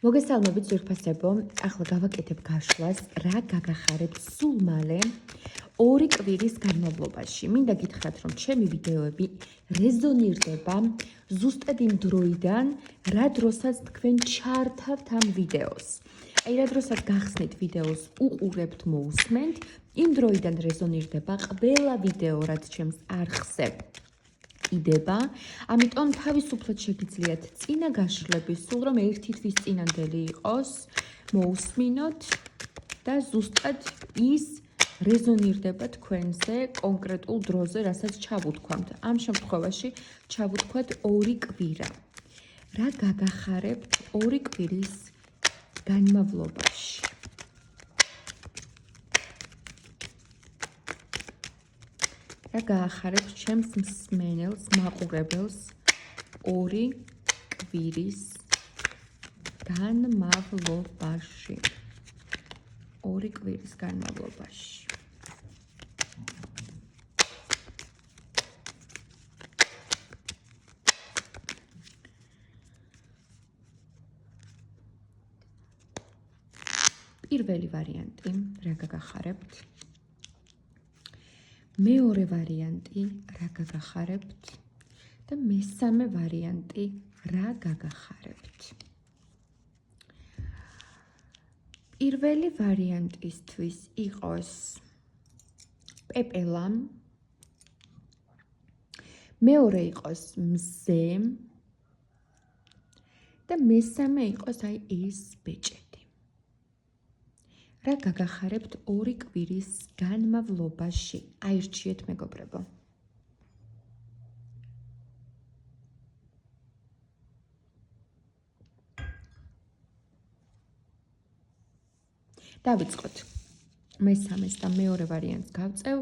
მოგესალმებით ძვირფასებო, ახლა გავაკეთებ გაშლას, რა გაგახარებთ სულ მალე 2 კვირის განმავლობაში. მინდა გითხრათ, რომ ჩემი ვიდეოები რეზონირდება ზუსტად იმ დროიდან, რა დროსაც თქვენ ჩაართავთ ამ ვიდეოს. აი, რა დროსაც გახსნით ვიდეოს, უყურებთ, მოусმენთ, იმ დროიდან რეზონირდება ყველა ვიდეო, რაც ჩემს არხზე იდება, ამიტომ თავისუფლად შეგიძლიათ წინა გაშლები, სულ რომ ერთი თვის წინანდელი იყოს, მოусმინოთ და ზუსტად ის რეზონირდება თქვენზე კონკრეტულ დროზე, რასაც ჩავუთქვამთ. ამ შემთხვევაში ჩავუთქვათ 2 კვირა. რა გაგახარებთ 2 კვირის განმავლობაში? რა გაახარებთ ჩემს მსმენელს, მაყურებელს 2 კვირის განმავლობაში. 2 კვირის განმავლობაში. პირველი ვარიანტი, რა გაგახარებთ? მეორე ვარიანტი, რა გაგახარებთ? და მესამე ვარიანტი, რა გაგახარებთ? პირველი ვარიანტისთვის იყოს პეპელა, მეორე იყოს მზე და მესამე იყოს აი ეს ბეჭედი. რა გაგახარებთ 2 კვირის განმავლობაში? აირჩიეთ მეგობრებო. დავიწყოთ. მესამეს და მეორე ვარიანტს გავწევ.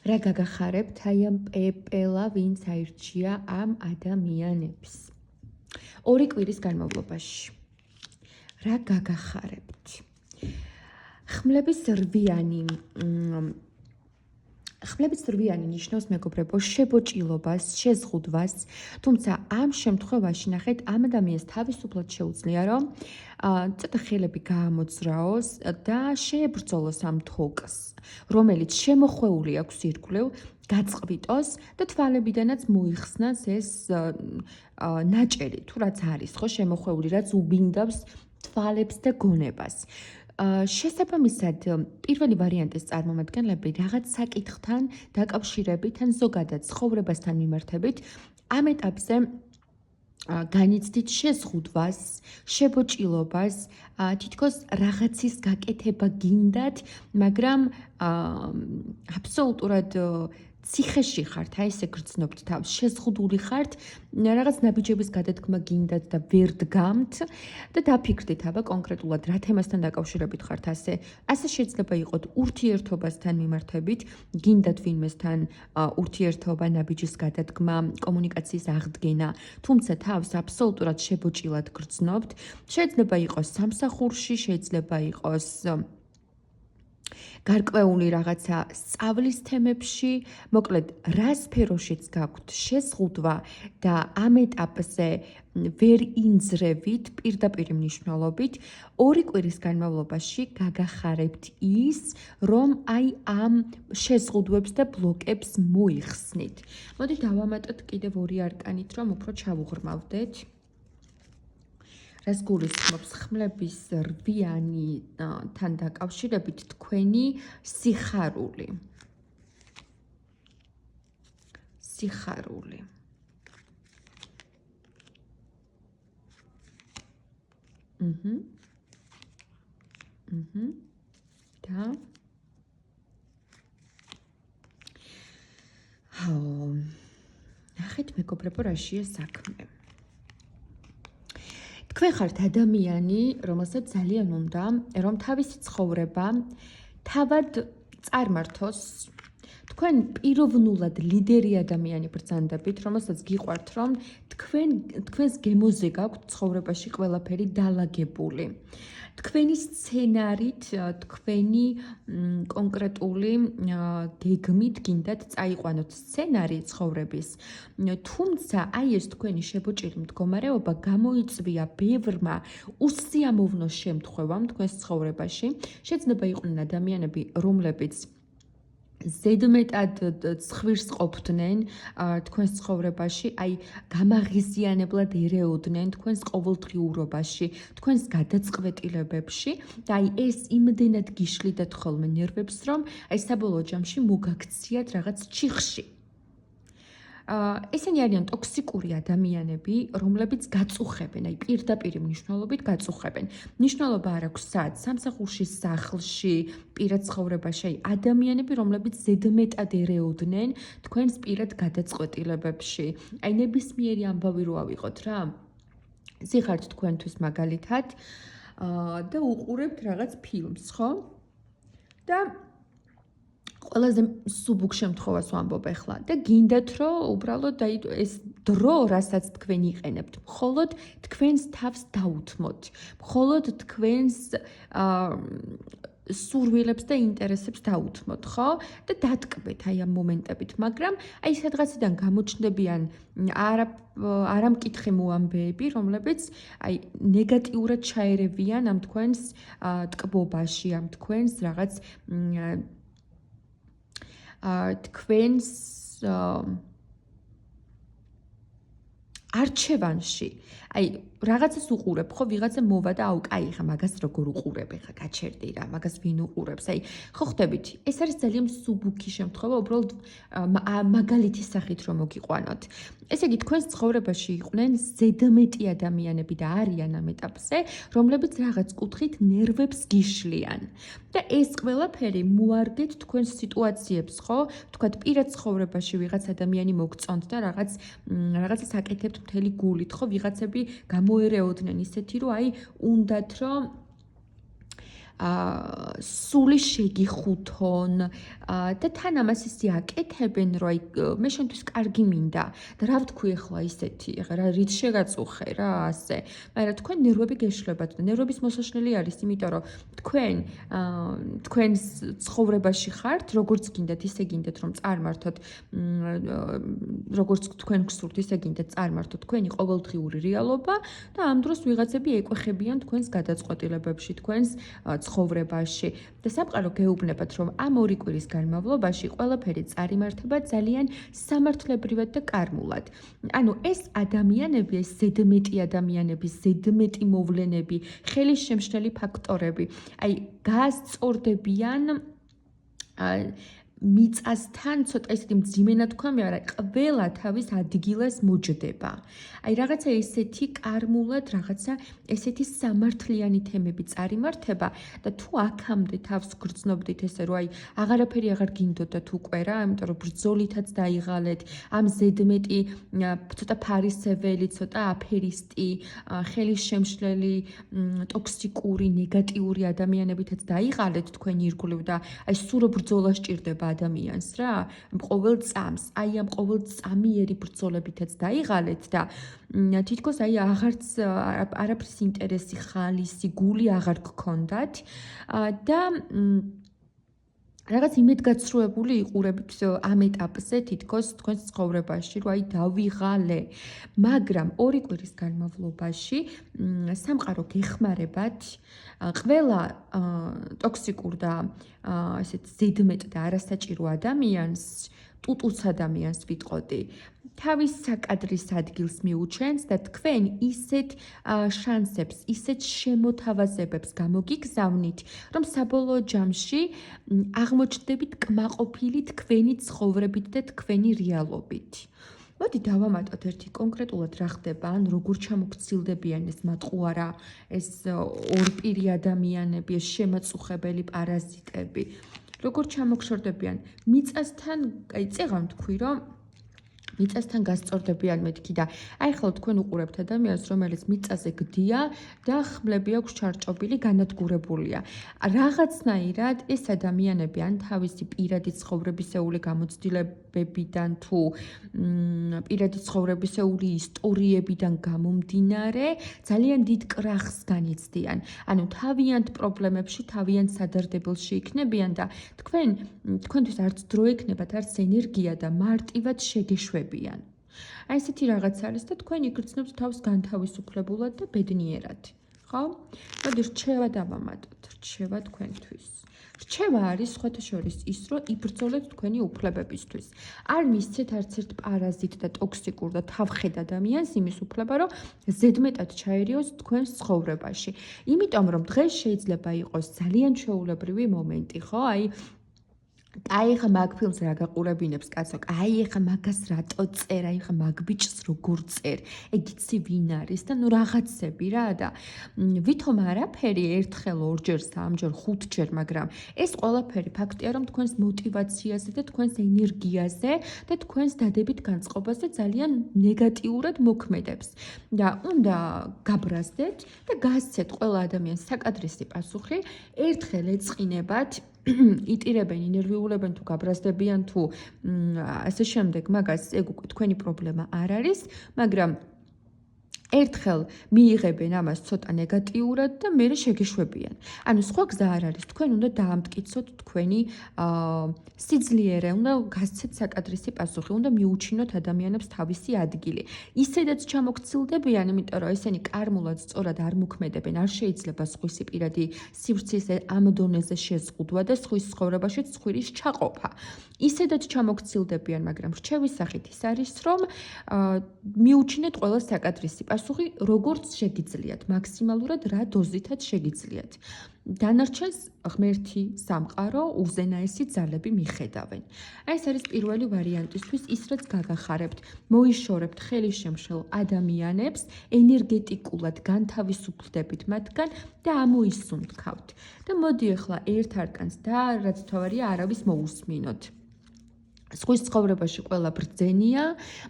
რა გაგახარებთ აი ამ პეპელა, ვინც აირჩია ამ ადამიანებს 2 კვირის განმავლობაში? რა გაგახარებთ? ხმლების რვიანი ნიშნავს მეგობრებო შებოჭილობას, შეზღუდვას, თუმცა ამ შემთხვევაში ნახეთ, ამ ადამიანს თავისუფლად შეუძლია, რომ ცოტა ხელები გაამოძრაოს და შეებრძოლოს ამ თოკს, რომელიც შემოხვეული აქვს ირგვლივ, გაწყვიტოს და თვალებიდანაც მოიხსნას ეს ნაჭერი, თუ რაც არის, ხო, შემოხვეული, რაც უბინდავს თვალებს და გონებას. შესაბამისად, პირველი ვარიანტის წარმომადგენლები რაღაც საკითხთან დაკავშირებით ან ზოგადად ცხოვრებასთან მიმართებით ამ ეტაპზე განიცდით შეზღუდვას, შებოჭილობას, თითქოს რაღაცის გაკეთება გინდათ, მაგრამ აბსოლუტურად ციხეში ხართ, აი ესე გრძნობთ თავს, შეზღუდული ხართ, რაღაც ნაბიჯების გადადგმა გინდათ და ვერ დგამთ და დაფიქრდით აბა კონკრეტულად რა თემასთან დაკავშირებით ხართ ასე შეიძლება იყოთ ურთიერთობასთან მიმართებით, გინდათ ვინმესთან ურთიერთობა, ნაბიჯის გადადგმა, კომუნიკაციის აღდგენა, თუმცა თავს აბსოლუტურად შებოჭილად გრძნობთ, შეიძლება იყოს სამსახურში, შეიძლება იყოს გარკვეული რაღაცა სწავლის თემებში, მოკლედ, რა სფეროშიც გაქვთ შეზღუდვა და ამ ეტაპზე ვერ ინძრევით პირდაპირ მნიშვნელობით, 2 კვირის განმავლობაში გაგახარებთ ის, რომ აი ამ შეზღუდვებს და ბლოკებს მოიხსნით. მოდით დავამატოთ კიდევ 2 არკანით, რომ უფრო ჩავუღრმავდეთ. რას გულისხმობს ხმლების რვიანთან დაკავშირებით თქვენი სიხარული. სიხარული. და ნახეთ მეგობრებო, რაშია საქმე. თქვენ ხართ ადამიანი, რომელსაც ძალიან უნდა, რომ თავისი ცხოვრება თავად წარმართოს, თქვენ პიროვნულად ლიდერი ადამიანი ბრძანდებით, რომელსაც გიყვართ, რომ თქვენს გემოზე გაქვთ ცხოვრებაში ყველაფერი დალაგებული. თქვენი სცენარით, თქვენი კონკრეტული გეგმით გინდათ წაიყვანოთ სცენარი ცხოვრების. თუმცა აი ეს თქვენი შებოჭილი მდგომარეობა გამოიწვია ბევრმა უსიამოვნო შემთხვევამ თქვენს ცხოვრებაში. შეიძლება იყვნენ ადამიანები, რომლებიც ზედმეტად ცხვირს ყოფდნენ თქვენს ცხოვრებაში, აი გამაღიზიანებლად ერეოდნენ თქვენს ყოველდღიურობაში, თქვენს გადაწყვეტილებებში და აი ეს იმდენად გიშლიდათ ხოლმე ნერვებს, რომ აი საბოლოო ჯამში მოგაქციათ რაღაც ჩიხში. ესენი არიან ტოქსიკური ადამიანები, რომლებიც გაწუხებენ, აი პირდაპირ მნიშვნელობით გაწუხებენ. მნიშვნელობა არ აქვს სად, სამსახურში, სახლში, პირად ცხოვრებაში, აი ადამიანები, რომლებიც ზედმეტად ერეოდნენ თქვენს პირად გადაწყვეტილებებში. აი ნებისმიერი ამბავი რო ავიღოთ რა. ზიხართ თქვენთვის მაგალითად და უყურებთ რაღაც ფილმს, ხო? და ყველაზე სუბუქ შემთხვევას ვამბობ ახლა და გინდათ რომ უბრალოდ აი ეს დრო, რასაც თქვენ იყენებთ, მხოლოდ თქვენს თავს დაუთმოთ, მხოლოდ თქვენს სურვილებს და ინტერესებს დაუთმოთ, ხო? და დატკბეთ აი ამ მომენტებით, მაგრამ აი სადღაციდან გამოჩნდებიან არამკითხი მოამბეები, რომლებიც აი ნეგატიურად ჩაერევიან ამ თქვენს ტკბობაში, ამ თქვენს რაღაც თქვენს არჩევანში. აი რაღაცას უყურებ, ხო, ვიღაცა მოვა და აუ, კაი, ხა მაგას როგორ უყურებ, ხა გაჩერდი რა, მაგას ვინ უყურებს? აი, ხო ხვდებით, ეს არის ძალიან სუბუქი შემთხვევა, უბრალოდ მაგალითის სახით რომ მოგიყვანოთ. ესე იგი, თქვენს ცხოვრებაში იყვნენ ზედმეტი ადამიანები და არიან ამ ეტაპზე, რომლებიც რაღაც კუთხით ნერვებს გიშლიან. და ეს ყველაფერი მოარგეთ თქვენს სიტუაციებს, ხო? თქვათ, პირად ცხოვრებაში ვიღაც ადამიანი მოგწონთ და რაღაცას აკეთებთ მთელი გულით, ხო? ვიღაცები გამოერეოდნენ ისეთი, რომ აი უნდათ რომ სული შეგიხუთონ და თან ამას ისე აკეთებენ, რომ აი მე შენთვის კარგი მინდა და რა ვთქვი ახლა ისეთი, რა რით შეგაწუხე რა ასე. მაგრამ თქვენ ნერვები გეშლებათ და ნერვების მოსაშლელი არის, იმიტომ რომ თქვენს ცხოვრებაში ხართ, როგორც გინდათ, ისე გინდათ რომ წარმართოთ, როგორც თქვენ გსურთ, ისე გინდათ წარმართოთ თქვენი ყოველდღიური რეალობა და ამ დროს ვიღაცები ეკვეხებიან თქვენს გადაწყვეტილებებში, თქვენს ცხოვრებაში და სამყარო გეუბნებათ, რომ ამ ორი კვირის განმავლობაში ყველაფერი წარიმართება ძალიან სამართლებრივად და კარმულად. ანუ ეს ადამიანები, ეს ზედმეტი ადამიანები, ზედმეტი მოვლენები, ხელის შემშლელი ფაქტორები, აი გასწორდებიან მიწასთან ცოტა ისეთი მძიმენა თქვა, მაგრამ ყველა თავის ადგილას მოჯდება. აი რაღაცა ესეთი კარმულად, რაღაცა ესეთი სამართლიანი თემები წარიმართება და თუ აქამდე თავს გრძნობდით ესე, რომ აი აღარაფერი აღარ გინდოდათ უკვე რა, იმიტომ რომ ბრძოლითაც დაიღალეთ, ამ ზედმეტი ცოტა ფარისეველი, ცოტა აფერისტი, ხელის შემშლელი, ტოქსიკური, ნეგატიური ადამიანებითაც დაიღალეთ თქვენი ირგვლივ და აი სურო ბრძოლა სჭირდება ადამიანს რა, ყოველ წამს, აი ამ ყოველ წამიერი ბრძოლებითაც დაიღალეთ და თითქოს აი აღარც არაფრის ინტერესი, ხალისი, გული აღარ გქონდათ და რაღაც იმედგაცრუებული იყურებით ამ ეტაპზე თითქოს თქვენს ცხოვრებაში, რომ აი დავიღალე, მაგრამ ორი კვირის განმავლობაში სამყარო გეხმარებათ ყველა ტოქსიკურ და ესეთ ზედმეტ და არასაჭირო ადამიანს, ტუტუც ადამიანს ვიტყოდი, თავის საკადრის ადგილს მიუჩენს და თქვენ ისეთ შანსებს, ისეთ შემოთავაზებებს გამოგიგზავნით, რომ საბოლოო ჯამში აღმოჩნდებით კმაყოფილი თქვენი ცხოვრებით და თქვენი რეალობით. მოდი დავამატოთ ერთი კონკრეტულად რა ხდება, ან როგორ ჩამოგცილდებიან ეს მატყუარა, ეს ორპირი ადამიანები, ეს შემაწუხებელი პარაზიტები. როგორ ჩამოგშორდებიან? მიწასთან, აი წეღან თქვი, რომ მიწასთან გასწორდებიან მეთქი და აი ახლა თქვენ უყურებთ ადამიანს, რომელიც მიწაზე გდია და ხმლები აქვს ჩარჭობილი, განადგურებულია. რაღაცნაირად ეს ადამიანები ან თავისი პირადი ცხოვრებისეული გამოცდილებებიდან თუ პირადი ცხოვრებისეული ისტორიებიდან გამომდინარე, ძალიან დიდ კრახს განიცდიან. ანუ თავიანთ პრობლემებში, თავიანთ სადარდებულში იქნებიან და თქვენთვის არც დრო ექნებათ, არც ენერგია და მარტივად შეგეშვებიან. აი ესეთი რაღაც არის და თქვენ იგრძნობთ თავს განთავისუფლებულად და ბედნიერად. ხო? მოდი რჩევა დავამატოთ, რჩევა თქვენთვის. რჩევა არის სხვათა შორის ის, რომ იბრძოლეთ თქვენი უფლებებისთვის. არ მისცეთ არც ერთ პარაზიტ და ტოქსიკურ და თავხედ ადამიანს იმის უფლება, რომ ზედმეტად ჩაერიოს თქვენს ცხოვრებაში. იმიტომ რომ დღეს შეიძლება იყოს ძალიან ჩვეულებრივი მომენტი, ხო? აი ხა მაგ ფილმს რა გაყურებინებს კაცო? აი ხა მაგას რატო წერ? აი ხა მაგ ბიჭს როგორ წერ? ეგ იცი ვინ არის და ნუ რაღაცები რა და ვითომ არაფერი ერთხელ, ორჯერ, სამჯერ, ხუთჯერ, მაგრამ ეს ყველაფერი ფაქტია, რომ თქვენს мотиваციაზე და თქვენს ენერგიაზე და თქვენს დადებით განწყობაზე ძალიან ნეგატიურად მოქმედებს. და უნდა გაბრაზდეთ და გასცეთ ყველა ადამიანს საკადრისი პასუხი, ერთხელ ეწყინებათ იტირებენ, ინერვიულებენ თუ გაბრაზდებიან თუ ასე შემდეგ, მაგას ეგ უკვე თქვენი პრობლემა არ არის, მაგრამ ერთხელ მიიღებენ ამას ცოტა ნეგატიურად და მერე შეგეშვებიან. ანუ სხვა გზა არ არის, თქვენ უნდა დაამტკიცოთ თქვენი სიძლიერე, უნდა გასცეთ საკადრისი პასუხი, უნდა მიუჩინოთ ადამიანებს თავისი ადგილი. ისედაც ჩამოქცილდებიან, იმიტომ რომ ესენი კარმულად სწორად არ მოქმედებენ, არ შეიძლება სხვისი პირადი სივრცის ამ დონეზე შეზღუდვა და სხვის ცხოვრებაშიც სხვირის ჩაყოფა. ისედაც ჩამოქცილდებიან, მაგრამ რჩევის სახით ის არის, რომ მიუჩინეთ ყველა საკადრისი პასუხი, როგორც შეგიძლიათ, მაქსიმალურად რა დოზითაც შეგიძლიათ. დანარჩენს ღმერთი, სამყარო, უზენაესი ძალები მიხედავენ. აი ეს არის პირველი ვარიანტისთვის, ის რაც გაგახარებთ, მოიშორებთ ხელისშემშელ ადამიანებს, ენერგეტიკულად განთავისუფლდებით მათგან და ამოისუნთქავთ. და მოდი ახლა ერთ არკანს და რაც თავარია, არავის მოусმინოთ. სხვის ცხოვრებაში ყველა ბრძენია,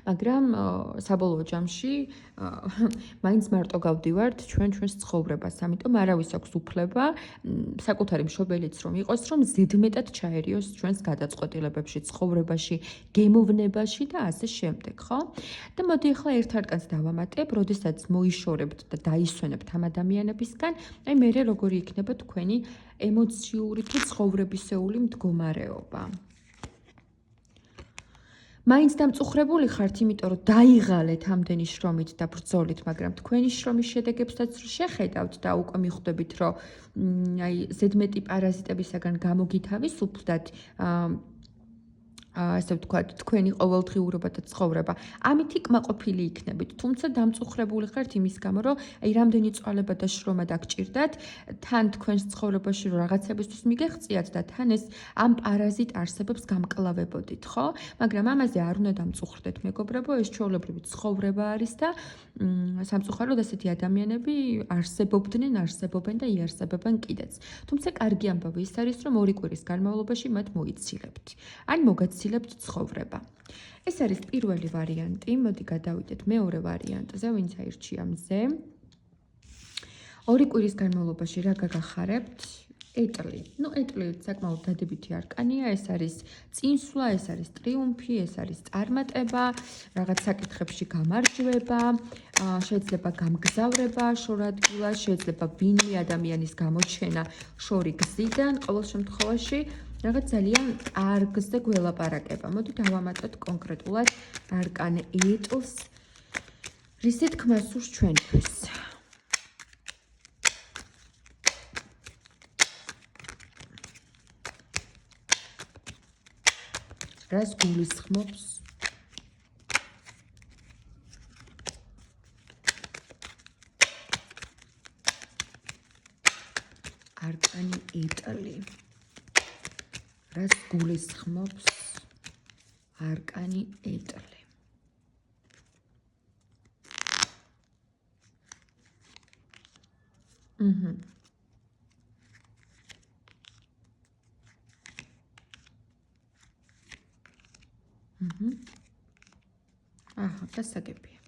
მაგრამ საბოლოო ჯამში მაინც მარტო გავდივართ ჩვენს ცხოვრებას, ამიტომ არავის აქვს უფლება საკუთარი მშობელიც რომ იყოს, რომ ზედმეტად ჩაერიოს ჩვენს გადაწყვეტილებებში, ცხოვრებაში, გემოვნებაში და ასე შემდეგ, ხო? და მოდი ახლა ერთ არკანს დავამატებ, როდესაც მოიშორებთ და დაისვენებთ ამ ადამიანებისგან, აი მერე როგორი იქნება თქვენი ემოციური თუ ცხოვრებისეული მდგომარეობა. მაინც დამწუხრებული ხართ, იმიტომ რომ დაიღალეთ ამდენი შრომით და ბრძოლით, მაგრამ თქვენი შრომის შედეგებსაც შეხედავთ და უკვე მიხვდებით, რომ აი ზედმეტი პარაზიტებისაგან გამოგითავისუფლდათ, ასე ვთქვათ, თქვენი ყოველდღიურობა და ცხოვრება. ამით იკმაყოფილი იქნებით, თუმცა დამწუხრებული ხართ იმის გამო, რომ აი რამდენი წვალება და შრომა დაგჭირდათ, თან თქვენს ცხოვრებაში რომ რაღაცებისთვის მიგეღწიათ და თან ეს ამ პარაზიტ არსებებს გამკლავებოდით, ხო? მაგრამ ამაზე არ უნდა დამწუხრდეთ, მეგობრებო, ეს ჩვეულებრივი ცხოვრება არის და სამწუხაროდ ასეთი ადამიანები არსებობდნენ, არსებობენ და იარსებებენ კიდეც. თუმცა კარგი ამბავი ის არის, რომ 2 კვირის განმავლობაში მათ მოიცილებთ. ან მოგაცილებთ ცხოვრება. ეს არის პირველი ვარიანტი, მოდი გადავიდეთ მეორე ვარიანტზე, ვინც აირჩია მზე. 2 კვირის განმავლობაში რა გაგახარებთ? ეტლი. ნუ ეტლი საკმაოდ დადებითი არკანია, ეს არის წინსვლა, ეს არის ტრიუმფი, ეს არის წარმატება, რაღაც საკითხებში გამარჯვება, შეიძლება გამგზავრება შორადგილას, შეიძლება ვინმე ადამიანის გამოჩენა შორი გზიდან, ყოველ შემთხვევაში რაღაც ძალიან კარგზე გველაპარაკება. მოდი დავამატოთ კონკრეტულად არკან ეტლს, რისი თქმა სურს ჩვენთვის. რას გულისხმობს? არკანი ეტლი. რას გულისხმობს არკანი ეტლი? გასაგებია.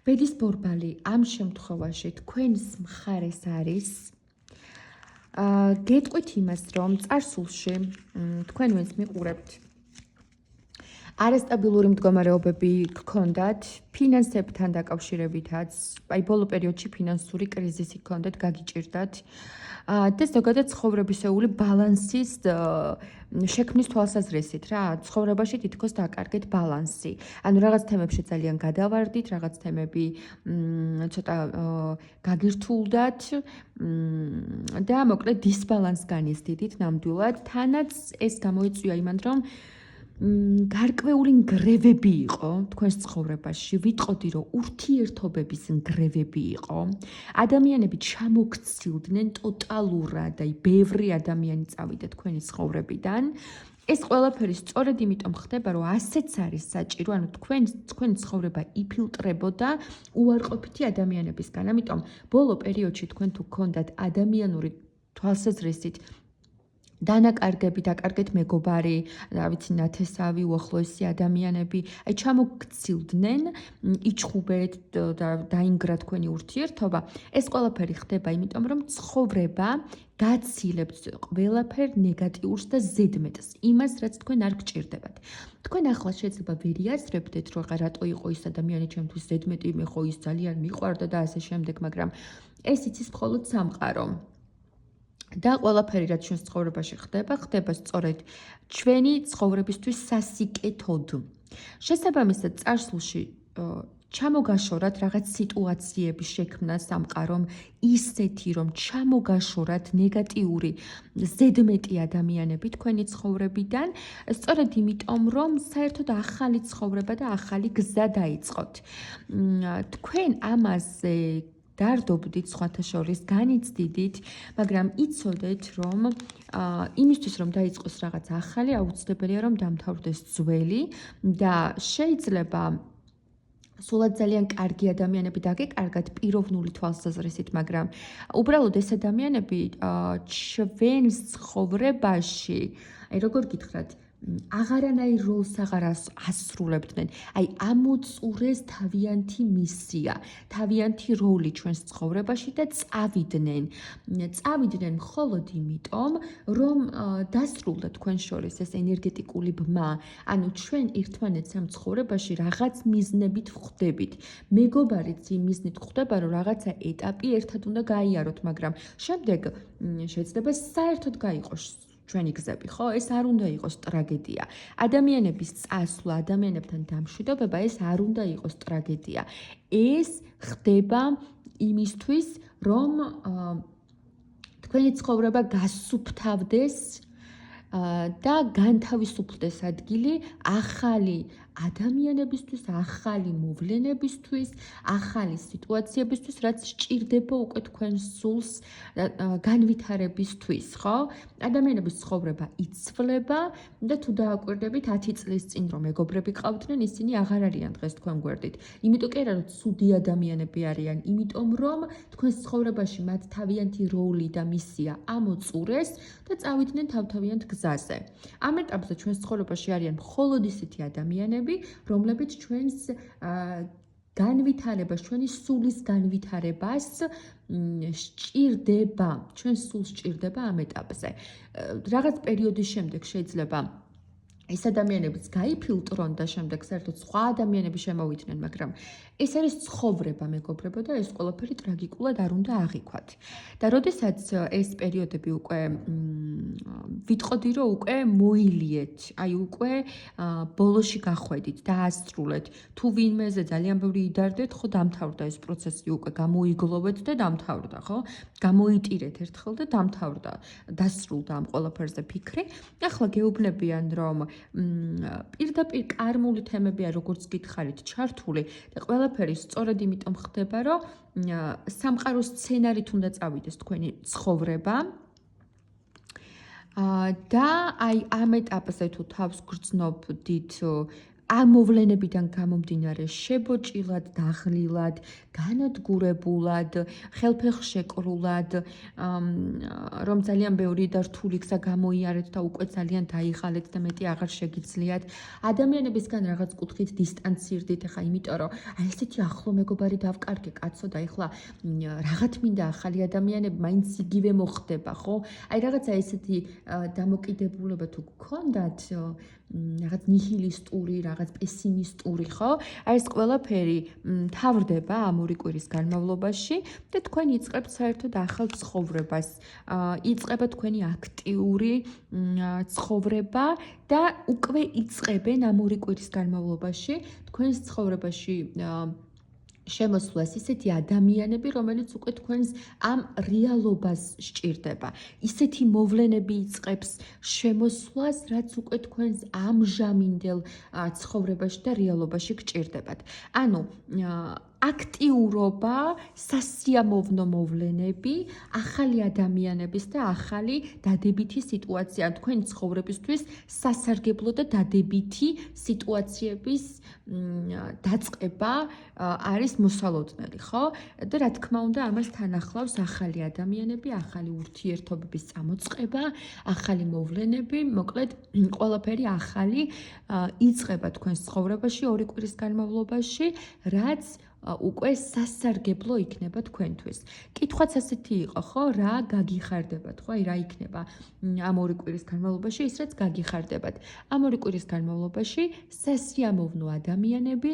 ბედის ბორბალი ამ შემთხვევაში თქვენს მხარეს არის. გეტყვით იმას, რომ წარსულში თქვენ ვინც მიყურებთ არასტაბილური მდგომარეობები გქონდათ, ფინანსებთან დაკავშირებითაც, აი ბოლო პერიოდში ფინანსური კრიზისი გქონდათ, გაგიჭირდათ და ზოგადად ცხოვრებისეული ბალანსის შექმნის თვალსაზრისით რა, ცხოვრებაში თითქოს დაკარგეთ ბალანსი. ანუ რაღაც თემებში ძალიან გადავარდით, რაღაც თემები ცოტა გაგირთულდათ და მოკლედ დისბალანს განიცდით ნამდვილად. თანაც ეს გამოიწვია იმან, რომ გარკვეული ნგრევები იყო თქვენს ცხოვრებაში, ვიტყოდი რომ ურთიერთობების ნგრევები იყო. ადამიანები ჩამოქცილდნენ ტოტალურად, აი ბევრი ადამიანი წავიდა თქვენი ცხოვრებიდან. ეს ყველაფერი სწორედ იმიტომ ხდება, რომ ასეც არის საჭირო, ანუ თქვენი ცხოვრება იფილტრებოდა უარყოფითი ადამიანებისგან. ამიტომ ბოლო პერიოდში თქვენ თუ გქონდათ ადამიანური თვალსაზრისით დანაკარგები, დაკარგეთ მეგობარი, რა ვიცი, ნათესავი, უახლოესი ადამიანები, აი ჩამოგცილდნენ, იჩხუბეთ და დაინგრა თქვენი ურთიერთობა. ეს ყველაფერი ხდება, იმიტომ რომ ცხოვრება გაცილებთ ყველაფერ ნეგატიურს და ზედმეტს, იმას, რაც თქვენ არ გჭირდებათ. თქვენ ახლა შეიძლება ვერ იაზრებდეთ, რომ რატო იყო ის ადამიანი ჩემთვის ზედმეტი, მე ხო ის ძალიან მიყვარდა და ასე შემდეგ, მაგრამ ეს იცის მხოლოდ სამყარო. და ყველაფერი რაც ჩვენს ცხოვრებაში ხდება სწორედ ჩვენი ცხოვრებისთვის სასიკეთოდ. შესაბამისად, წარსულში ჩამოგაშორათ რაღაც სიტუაციების შექმნა სამყარომ ისეთი, რომ ჩამოგაშორათ ნეგატიური ზედმეტი ადამიანები თქვენი ცხოვრებიდან, სწორედ იმიტომ, რომ საერთოდ ახალი ცხოვრება და ახალი გზა დაიწყოთ. თქვენ ამაზე დარდობდით სხვათა შორის, განიცდიდით, მაგრამ იცოდეთ, რომ იმისთვის, რომ დაიწყოს რაღაც ახალი, აუცილებელია, რომ დამთავრდეს ძველი და შეიძლება სულად ძალიან კარგი ადამიანები დაგეკარგათ პიროვნული თვალსაზრისით, მაგრამ უბრალოდ ეს ადამიანები ჩვენს ცხოვრებაში, აი როგორ გითხრათ, აღარანაირ როლს აღარ ასრულებდნენ. აი ამოწურეს თავიანთი მისია, თავიანთი როლი ჩვენს ცხოვრებაში და წავიდნენ მხოლოდ იმიტომ, რომ დასრულდა თქვენ შორის ეს ენერგეტიკული ბმა. ანუ ჩვენ ერთმანეთს ამ ცხოვრებაში რაღაც მიზნებით ვხვდებით. მეგობარიც იმ მიზნით ვხვდება, რომ რაღაცა ეტაპი ერთად უნდა გაიაროთ, მაგრამ შემდეგ შეიძლება საერთოდ გაიყოს ჩვენი გზები, ხო? ეს არ უნდა იყოს ტრაგედია. ადამიანების წასვლა, ადამიანებთან დამშვიდობება, ეს არ უნდა იყოს ტრაგედია. ეს ხდება იმისთვის, რომ თქვენი ცხოვრება გასუფთავდეს და განთავისუფლდეს ადგილი ახალი ადამიანებისთვის, ახალი მოვლენებისთვის, ახალი სიტუაციებისთვის, რაც სჭირდება უკვე თქვენ სულს განვითარებისთვის, ხო? ადამიანების ცხოვრება იცვლება და თუ დააკვირდებით 10 წლის წინ რომ მეგობრები ყავდნენ, ისინი აღარ არიან დღეს თქვენ გვერდით. იმიტომ კი არა, რომ ცუდი ადამიანები არიან, იმიტომ რომ თქვენს ცხოვრებაში მათ თავიანთი როლი და მისია ამოწურეს და წავიდნენ თავთავიანთ გზაზე. ამ ეტაპზე ჩვენს ცხოვრებაში არიან მხოლოდ ისეთი ადამიანები, რომლებიც ჩვენს განვითარებას, ჩვენი სულის განვითარებას სჭირდება, ჩვენს სულს სჭირდება ამ ეტაპზე. რაღაც პერიოდის შემდეგ შეიძლება ეს ადამიანებიც გაიფილტრონ და შემდეგ საერთოდ სხვა ადამიანები შემოვიდნენ, მაგრამ ეს არის ცხოვრება, მეგობრებო და ეს ყველაფერი ტრაგიკულად არ უნდა აღიქვათ. და როდესაც ეს პერიოდები უკვე ვიტყოდი, რომ უკვე მოილიეთ, აი უკვე ბოლოში გახვედით, დაასრულეთ. თუ ვინმეზე ძალიან ბევრი იდარდეთ, ხო დამთავრდა ეს პროცესი, უკვე გამოიგლოვეთ და დამთავრდა, ხო? გამოიტირეთ ერთხელ და დამთავრდა, დასრულდა ამ ყველაფერზე ფიქრი. ახლა გეუბნებიან, რომ პირდაპირ კარმული თემებია, როგორც გითხარით, ჩართული და ყველაფერი სწორედ იმიტომ ხდება, რომ სამყაროს სცენარით უნდა წავიდეს თქვენი ცხოვრება. და აი ამ ეტაპზე თუ თავს გრძნობდით ამ მოვლენებიდან გამომდინარე შებოჭილად, დაღლილად, განადგურებულად, ხელფეხშეკრულად, რომ ძალიან ბევრი და რთული გზა გამოიარეთ და უკვე ძალიან დაიღალეთ და მეტი აღარ შეგიძლიათ. ადამიანებისგან რაღაც კუთხით დისტანცირდით, ახლა იმიტომ რომ აი ესეთი ახლო მეგობარი დავკარგე კაცო და ახლა რაღაც მინდა ახალი ადამიანები მაინც იგივე მოხდება, ხო? აი რაღაცა ესეთი დამოკიდებულება თუ გქონდათ რაღაც ნიჰილისტური, რაღაც პესიმისტური, ხო? აი ეს ყველაფერი თავრდება ამ ორი კვირის განმავლობაში და თქვენ იწყებთ საერთოდ ახალ ცხოვრებას. იწყება თქვენი აქტიური ცხოვრება და უკვე იწყებენ ამ ორი კვირის განმავლობაში თქვენს ცხოვრებაში შემოსვლას ისეთი ადამიანები, რომელიც უკვე თქვენს ამ რეალობას სჭირდება. ისეთი მოვლენები იწყებს შემოსვლას, რაც უკვე თქვენს ამჟამინდელ ცხოვრებაში და რეალობაში გჭირდებათ. ანუ აქტიურობა, სასიამოვნო მოვლენები, ახალი ადამიანების და ახალი დადებითი სიტუაცია, თქვენი ცხოვრებისთვის სასარგებლო და დადებითი სიტუაციების დაწყება არის მოსალოდნელი, ხო? და რა თქმა უნდა, ამას თან ახლავს ახალი ადამიანები, ახალი ურთიერთობების წამოწყება, ახალი მოვლენები, მოკლედ ყველაფერი ახალი იწყება თქვენს ცხოვრებაში ორი კვირის განმავლობაში, რაც უკვე სასარგებლო იქნება თქვენთვის. კითხვაც ასეთი იყო, ხო? რა გაგიხარდებათ, ხო? აი რა იქნება ამ ორი კვირის განმავლობაში, ის რაც გაგიხარდებათ. ამ ორი კვირის განმავლობაში სასიამოვნო ადამიანები,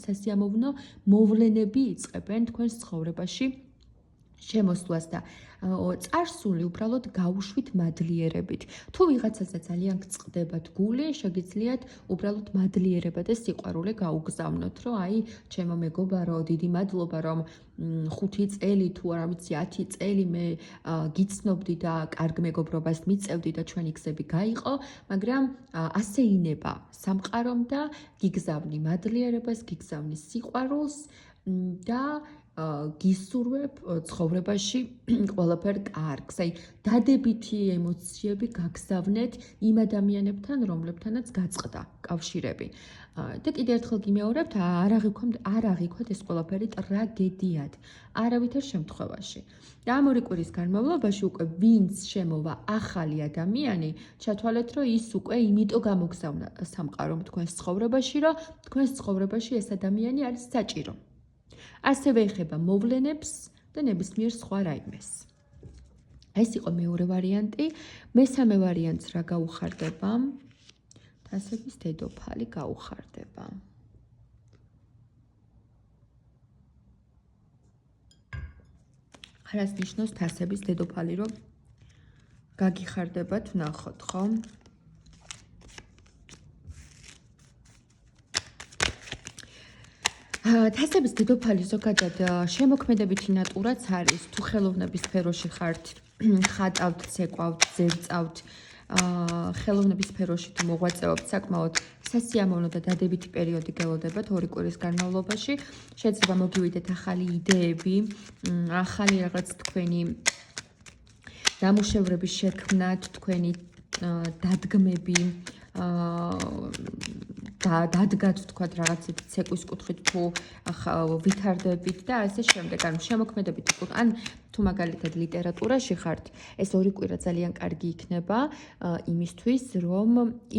სასიამოვნო მოვლენები იწყებენ თქვენს ცხოვრებაში შემოსვლას და წარსული უბრალოდ გაუშვით მადლიერებით. თუ ვიღაცაზე ძალიან გწყდებათ გული, შეგიძლიათ უბრალოდ მადლიერება და სიყვარული გაუგზავნოთ, რომ აი, ჩემო მეგობარო, დიდი მადლობა, რომ 5 წელი თუ არა ვიცი 10 წელი მე გიცნობდი და კარგ მეგობრობას მიწევდი და ჩვენი გზები გაიყო, მაგრამ ასე ინება სამყარომ და გიგზავნი მადლიერებას, გიგზავნი სიყვარულს და გისურვებ ცხოვრებაში ყველაფერ კარგს. აი, დადებითი ემოციები გაგზავნეთ იმ ადამიანებთან, რომლებთანაც გაწყდა კავშირები. და კიდევ ერთხელ გიმეორებთ, არ აღიქვათ ეს ყველაფერი ტრაგედიად, არავითარ შემთხვევაში. და ამ ორი კვირის განმავლობაში უკვე ვინც შემოვა ახალი ადამიანი, ჩათვალეთ, რომ ის უკვე იმიტომ გამოგზავნა სამყარომ თქვენს ცხოვრებაში, რომ თქვენს ცხოვრებაში ეს ადამიანი არის საჭირო. ასევე ეხება მოვლენებს და ნებისმიერ სხვა რაიმეს. ეს იყო მეორე ვარიანტი. მესამე ვარიანტს რა გაუხარდება? თასების დედოფალი გაუხარდება. რას ნიშნავს თასების დედოფალი, რომ გაგიხარდებათ, ვნახოთ, ხო? თასების დედოფალი ზოგადად შემოქმედებითი ნატურაც არის, თუ ხელოვნების სფეროში ხართ, ხატავთ, ცეკვავთ, ზერწავთ, ხელოვნების სფეროში თუ მოღვაწეობთ, საკმაოდ სასიამოვნო და დადებითი პერიოდი გელოდებათ ორი კვირის განმავლობაში. შეიძლება მოგივიდეთ ახალი იდეები, ახალი რაღაც თქვენი ნამუშევრების შექმნათ, თქვენი დადგმები, დადგათ თქვათ რაღაცები ცეკვის კუთხით თუ ვითარდებით და ასე შემდეგ. ანუ შემოქმედებითი კუთხე, ან თუ მაგალითად ლიტერატურაში ხართ, ეს ორი კვირა ძალიან კარგი იქნება იმისთვის, რომ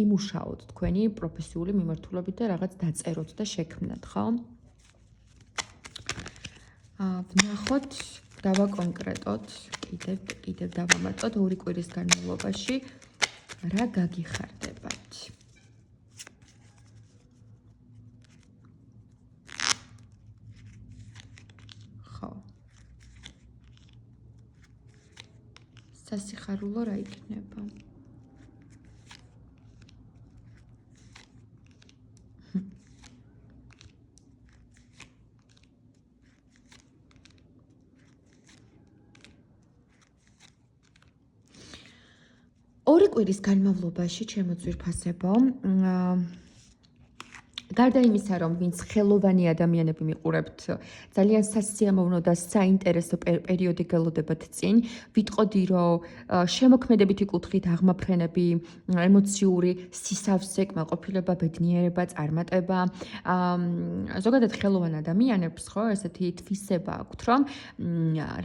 იმუშაოთ თქვენი პროფესიული მიმართულებით და რაღაც დაწეროთ და შექმნათ, ხო? ვნახოთ, დავაკონკრეტოთ, კიდევ დავამატოთ ორი კვირის განმავლობაში რა გაგიხარდებათ. სასიხარულო რა იქნება? ორი კვირის განმავლობაში, ჩემო ძვირფასებო, გარდა იმისა, რომ ვინც ხელოვანი ადამიანები მიყურებთ, ძალიან სასიამოვნო და საინტერესო პერიოდი გელოდებათ წინ. ვიტყოდი, რომ შემოქმედებითი კუთხით აღმაფრენები, ემოციური სისავსე, კმაყოფილება, ბედნიერება, წარმატება. ზოგადად ხელოვან ადამიანებს ხო, ესეთი თვისება აქვთ, რომ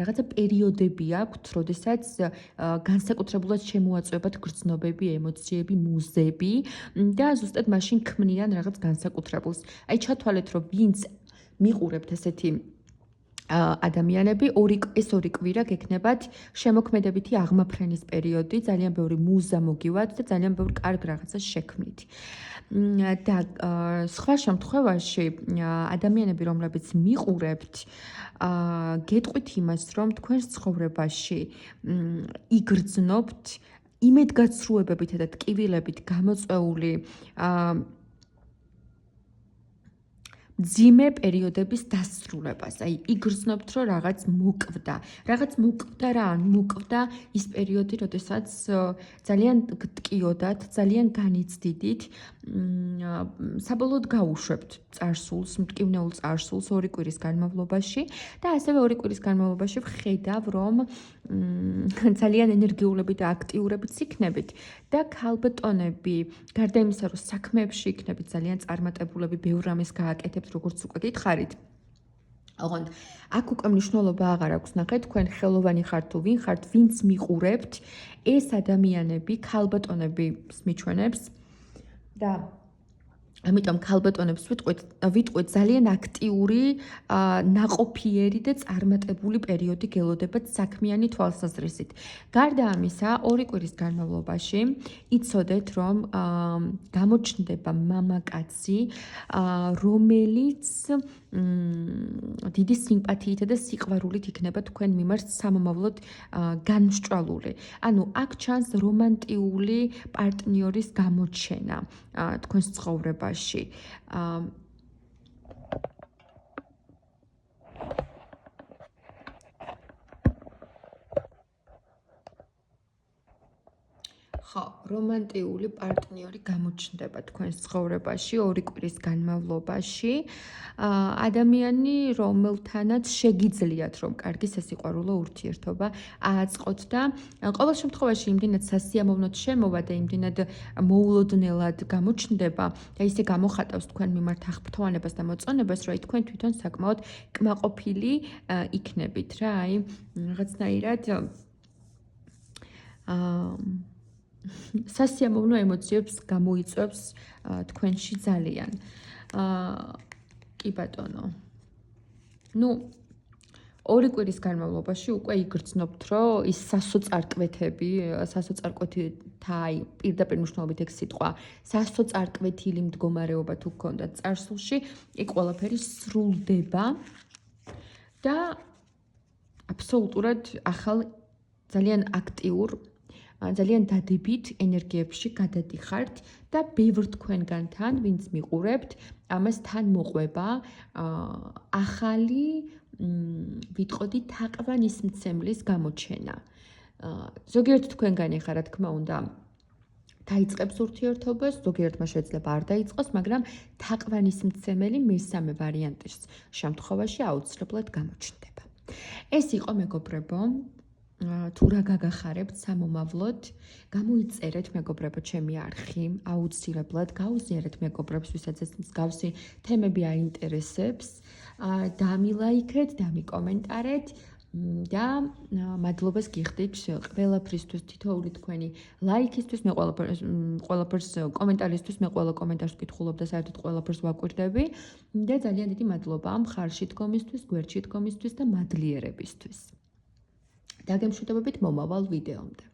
რაღაცა პერიოდები აქვთ, როდესაც განსაკუთრებულად შემოაწევათ გრძნობები, ემოციები, მუზები და ზუსტად მაშინ ქმნიან რაღაც განსაკუთრებულს. აი ჩათვალეთ, რომ ვინც მიყურებთ ესეთი ადამიანები, ეს ორი კვირა გექნებათ შემოქმედებითი აღმაფრენის პერიოდი, ძალიან ბევრი მუზა მოგივათ და ძალიან ბევრი კარგ რაღაცას შექმნით. და სხვა შემთხვევაში ადამიანები, რომლებიც მიყურებთ, გეტყვით იმას, რომ თქვენს ცხოვრებაში იგრძნობთ იმედგაცრუებებითა და ტკივილებით გამოწვეული ძიმე პერიოდების დასრულებას. აი, იგრძნობთ, რომ რაღაც მოკვდა რა, ან მოკვდა ის პერიოდი, როდესაც ძალიან გტკიოდათ, ძალიან განიცდიდით, საბოლოოდ გაუშვებთ წარსულს, მტკივნეულ წარსულს 2 კვირის განმავლობაში და ასევე 2 კვირის განმავლობაში ვხედავ, რომ ძალიან ენერგიულები და აქტიურებიც იქნებით და ქალბატონები, გარდა იმისა, რომ საქმეებში იქნებით ძალიან წარმატებულები, ბევრ რამეს გააკეთებთ, როგორც უკვე გითხარით. ოღონდ აქ უკვე მნიშვნელობა აღარ აქვს ნახეთ, თქვენ ხელოვანი ხართ თუ ვინ ხართ, ვინც მიყურებთ, ეს ადამიანები, ქალბატონები მიჩვენებს და ამიტომ ქალბატონებს ვიტყვით ძალიან აქტიური, ნაყოფიერი და წარმატებული პერიოდი გელოდებათ საქმიანი თვალსაზრისით. გარდა ამისა, 2 კვირის განმავლობაში იცოდეთ, რომ გამოჩნდება მამაკაცი, რომელიც დიდი სიმპათიით და სიყვარულით იქნება თქვენ მიმართ სამომავლოდ განსჭვალული. ანუ აქ ჩანს რომანტიული პარტნიორის გამოჩენა თქვენს ცხოვრებაში. ხო, რომანტიული პარტნიორი გამოჩნდება თქვენს ცხოვრებაში 2 კვირის განმავლობაში. ადამიანი, რომელთანაც შეგიძლიათ, რომ კარგი სასიყვარულო ურთიერთობა ააწყოთ და ყოველ შემთხვევაში იმდენად სასიამოვნოდ შემოვა და იმდენად მოულოდნელად გამოჩნდება და ისე გამოხატავს თქვენ მიმართ აღფრთოვანებას და მოწონებას, რომ თქვენ თვითონ საკმაოდ კმაყოფილი იქნებით რა, აი რაღაცნაირად სასიამოვნო ემოციებს გამოიწვევს თქვენში ძალიან. კი ბატონო. ნუ 2 კვირის განმავლობაში უკვე იგრძნობთ, რომ ის სასოწარკვეთები, სასოწარკვეთთა აი პირდაპირ მნიშვნელობით ეგ სიტყვა, სასოწარკვეთილი მდგომარეობა თუ გქონდათ წარსულში, იქ ყველაფერი სრულდება და აბსოლუტურად ახალ ძალიან აქტიურ ძალიან დადებით ენერგიებში გადადიხართ და ბევრ თქვენგანთან, ვინც მიყურებთ, ამას თან მოყვება ახალი ვიტყოდი თაყვანისმცემლის გამოჩენა. ზოგიერთ თქვენგანი ხარ, რა თქმა უნდა, დაიწყებს ურთიერთობას, ზოგიერთმა შეიძლება არ დაიწყოს, მაგრამ თაყვანისმცემელი მესამე ვარიანტის შემთხვევაში აუცილებლად გამოჩნდება. ეს იყო მეგობრებო, თუ რა გაგახარებთ სამომავლოდ, გამოიწერეთ მეგობრებო ჩემი არხი, აუცილებლად გაუზიარეთ მეგობრებს, ვისაც ეს მსგავსი თემები აინტერესებს, დამილაიქეთ, დამიკომენტარეთ და მადლობას გიხდით ყველაფრისთვის, თითოეული თქვენი ლაიქისთვის, მე ყველაფერს კომენტარისთვის, მე ყველა კომენტარს ვკითხულობ და საერთოდ ყველაფერს ვაკვირდები და ძალიან დიდი მადლობა ამ ხარში დგომისთვის, გვერდში დგომისთვის და მადლიერებისთვის. დაგემშვიდობებით მომავალ ვიდეომდე.